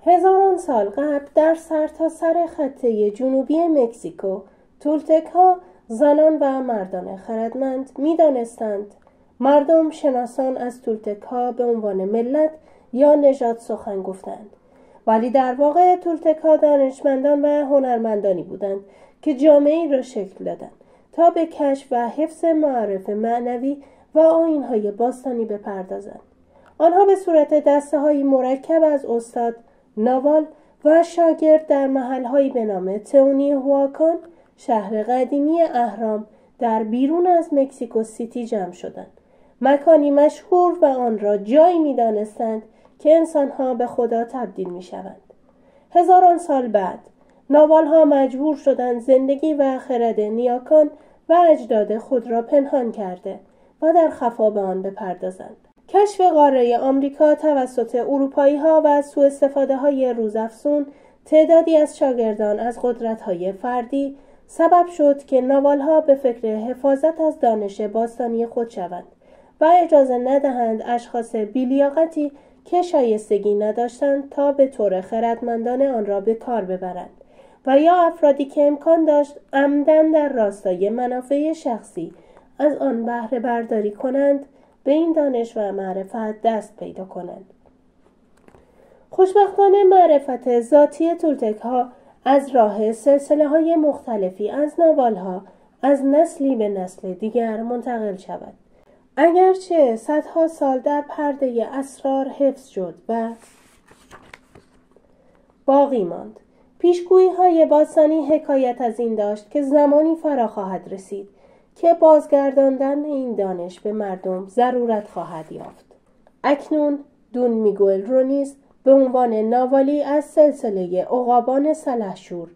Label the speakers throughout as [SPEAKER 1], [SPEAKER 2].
[SPEAKER 1] هزاران سال قبل در سرتاسر خطه جنوبی مکزیکو تولتک‌ها زنان و مردان خردمند می‌دانستند مردم شناسان از تولتک‌ها به عنوان ملت یا نژاد سخن گفتند، ولی در واقع تولتک‌ها دانشمندان و هنرمندانی بودند که جامعه‌ای را شکل دادند تا به کشف و حفظ معارف معنوی و آیین‌های باستانی بپردازند. آنها به صورت دسته‌های مرکب از استاد، ناوال و شاگرد در محل‌هایی به نام تئونیهواکان، شهر قدیمی اهرام در بیرون از مکزیکو سیتی جمع شدند. مکانی مشهور و آن را جایی می‌دانستند که انسان‌ها به خدا تبدیل می‌شوند. هزاران سال بعد ناوال‌ها مجبور شدند زندگی و خرد نیاکان و اجداد خود را پنهان کرده و در خفا به آن بپردازند. کشف قاره آمریکا توسط اروپایی‌ها و سوءاستفاده‌های روزافزون تعدادی از شاگردان از قدرت‌های فردی سبب شد که ناوال‌ها به فکر حفاظت از دانش باستانی خود شوند و اجازه ندهند اشخاص بی‌لیاقتی که شایستگی نداشتند تا به طور خردمندانه آن را به کار ببرند و یا افرادی که امکان داشت عمدن در راستای منافع شخصی از آن بهره برداری کنند به این دانش و معرفت دست پیدا کنند. خوشبختانه معرفت ذاتی تولتک‌ها از راه سلسله‌های مختلفی از ناوال‌ها از نسلی به نسل دیگر منتقل شود. اگرچه صدها سال در پرده اسرار حفظ شد و باقی ماند، پیشگویی‌های باستانی حکایت از این داشت که زمانی فرا خواهد رسید که بازگرداندن این دانش به مردم ضرورت خواهد یافت. اکنون دون میگوئل رونیز به عنوان ناوالی از سلسله عقابان سلحشور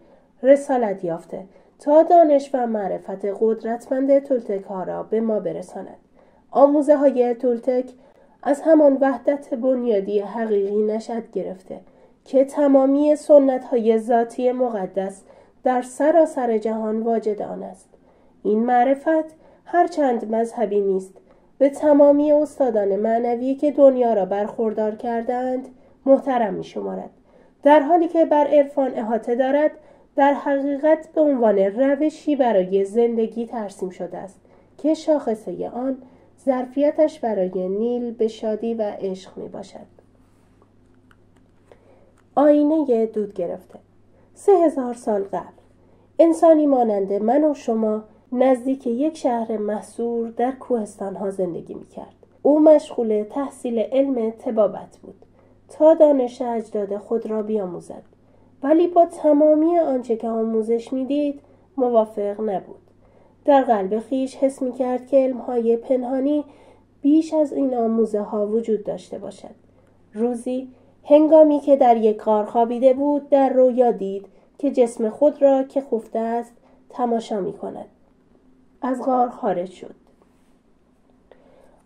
[SPEAKER 1] رسالت یافته تا دانش و معرفت قدرتمند تولتک‌ها را به ما برساند. آموزه های تولتک از همان وحدت بنیادی حقیقی نشأت گرفته که تمامی سنت های ذاتی مقدس در سراسر جهان واجد آن است. این معرفت هرچند مذهبی نیست، به تمامی استادان معنوی که دنیا را برخوردار کردند محترم می شمارد. در حالی که بر عرفان احاطه دارد، در حقیقت به عنوان روشی برای زندگی ترسیم شده است که شاخصه آن ظرفیتش برای نیل به شادی و عشق می باشد. آینه دود گرفته. 3000 سال قبل انسانی مانند من و شما نزدیک یک شهر محصور در کوهستان‌ها زندگی می‌کرد. او مشغول تحصیل علم طبابت بود تا دانش اجداد خود را بیاموزد، ولی با تمامی آنچه که آموزش می‌دید موافق نبود. در قلب خیش حس می‌کرد که علم‌های پنهانی بیش از این آموزه‌ها وجود داشته باشد. روزی هنگامی که در یک غار خوابیده بود، در رویا دید که جسم خود را که خفته است تماشا می‌کند. از غار خارج شد.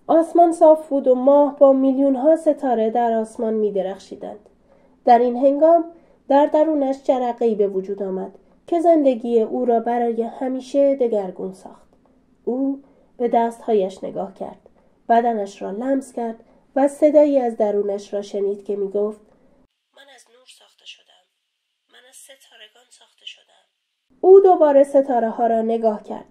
[SPEAKER 1] آسمان صاف بود و ماه با میلیون‌ها ستاره در آسمان می‌درخشیدند. در این هنگام در درونش جرقه‌ای به وجود آمد که زندگی او را برای همیشه دگرگون ساخت. او به دستهایش نگاه کرد، بدنش را لمس کرد و صدایی از درونش را شنید که می‌گفت: من از نور ساخته شدم. من از ستارگان ساخته شدم. او دوباره ستاره‌ها را نگاه کرد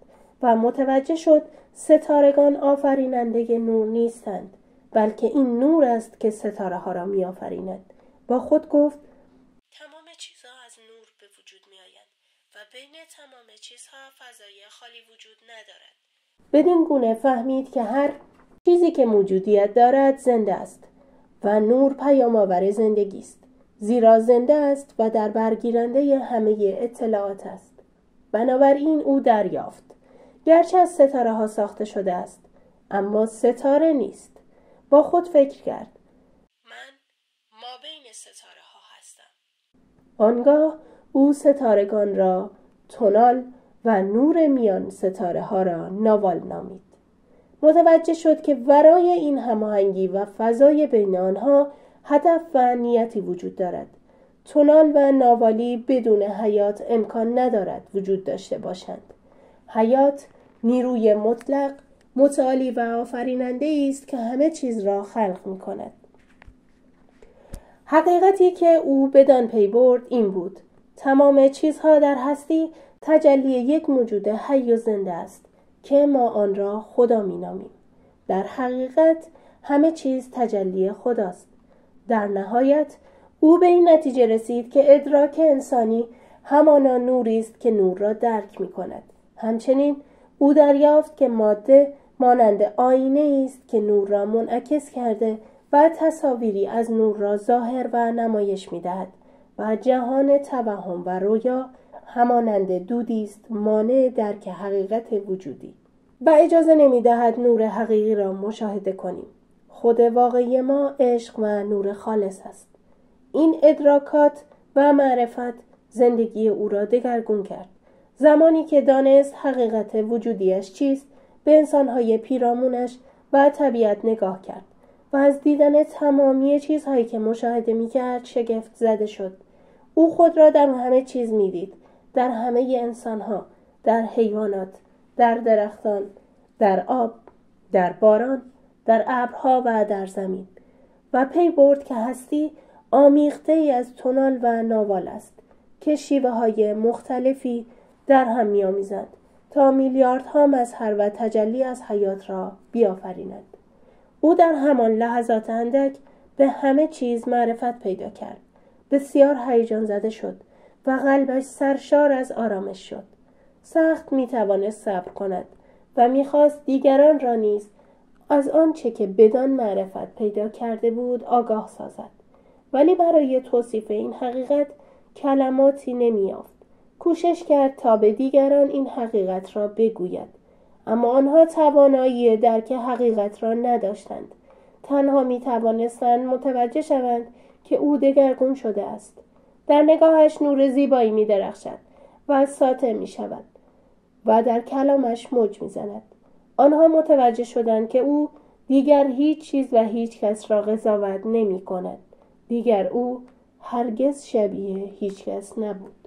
[SPEAKER 1] و متوجه شد ستارگان آفریننده نور نیستند، بلکه این نور است که ستاره‌ها را می‌آفریند. با خود گفت: تمام چیزها از نور به وجود می‌آیند و بین تمام چیزها فضای خالی وجود ندارد. بدین گونه فهمید که هر چیزی که موجودیت دارد زنده است و نور پیام‌آور زندگی است، زیرا زنده است و در برگیرنده همه اطلاعات است. بنابراین او دریافت گرچه از ستاره ها ساخته شده است، اما ستاره نیست. با خود فکر کرد: من مابین ستاره ها هستم. آنگاه او ستارگان را تونال و نور میان ستاره ها را ناوال نامید. متوجه شد که ورای این هماهنگی و فضای بین آنها هدف و نیتی وجود دارد. تونال و ناوالی بدون حیات امکان ندارد وجود داشته باشند. حیات نیروی مطلق، متعالی و آفریننده است که همه چیز را خلق می کند. حقیقتی که او بدان پی برد این بود: تمام چیزها در هستی تجلی یک موجود حی و زنده است که ما آن را خدا می‌نامیم. در حقیقت همه چیز تجلی خداست. در نهایت او به این نتیجه رسید که ادراک انسانی همانا نوری است که نور را درک می‌کند. همچنین او دریافت که ماده مانند آینه است که نور را منعکس کرده و تصاویری از نور را ظاهر و نمایش می‌دهد و جهان توهم و رویا همانند دودی است مانع درک حقیقت وجودی و اجازه نمی‌دهد نور حقیقی را مشاهده کنیم. خود واقعی ما عشق و نور خالص است. این ادراکات و معرفت زندگی او را دگرگون کرد. زمانی که دانست حقیقت وجودیش چیست، به انسان‌های پیرامونش و طبیعت نگاه کرد و از دیدن تمامی چیزهایی که مشاهده می‌کرد شگفت زده شد. او خود را در همه چیز می‌دید، در همه انسان‌ها، در حیوانات، در درختان، در آب، در باران، در ابرها و در زمین، و پی برد که هستی آمیخته‌ای از تونال و ناوال است که شیوه‌های مختلفی در هم می‌آمیزند تا میلیاردها مظهر و تجلی از حیات را بیافریند. او در همان لحظات اندک به همه چیز معرفت پیدا کرد. بسیار هیجان زده شد و قلبش سرشار از آرامش شد. سخت می‌توانست صبر کند و می‌خواست دیگران را نیز از آنچه که بدان معرفت پیدا کرده بود آگاه سازد، ولی برای توصیف این حقیقت کلماتی نمی‌یافت. کوشش کرد تا به دیگران این حقیقت را بگوید، اما آنها توانایی درک حقیقت را نداشتند. تنها می‌توانستند متوجه شوند که او دگرگون شده است. در نگاهش نور زیبایی می‌درخشد و ساطع می‌شود و در کلامش موج می‌زند. آنها متوجه شدند که او دیگر هیچ چیز و هیچ کس را قضاوت نمی‌کند. دیگر او هرگز شبیه هیچ کس نبود.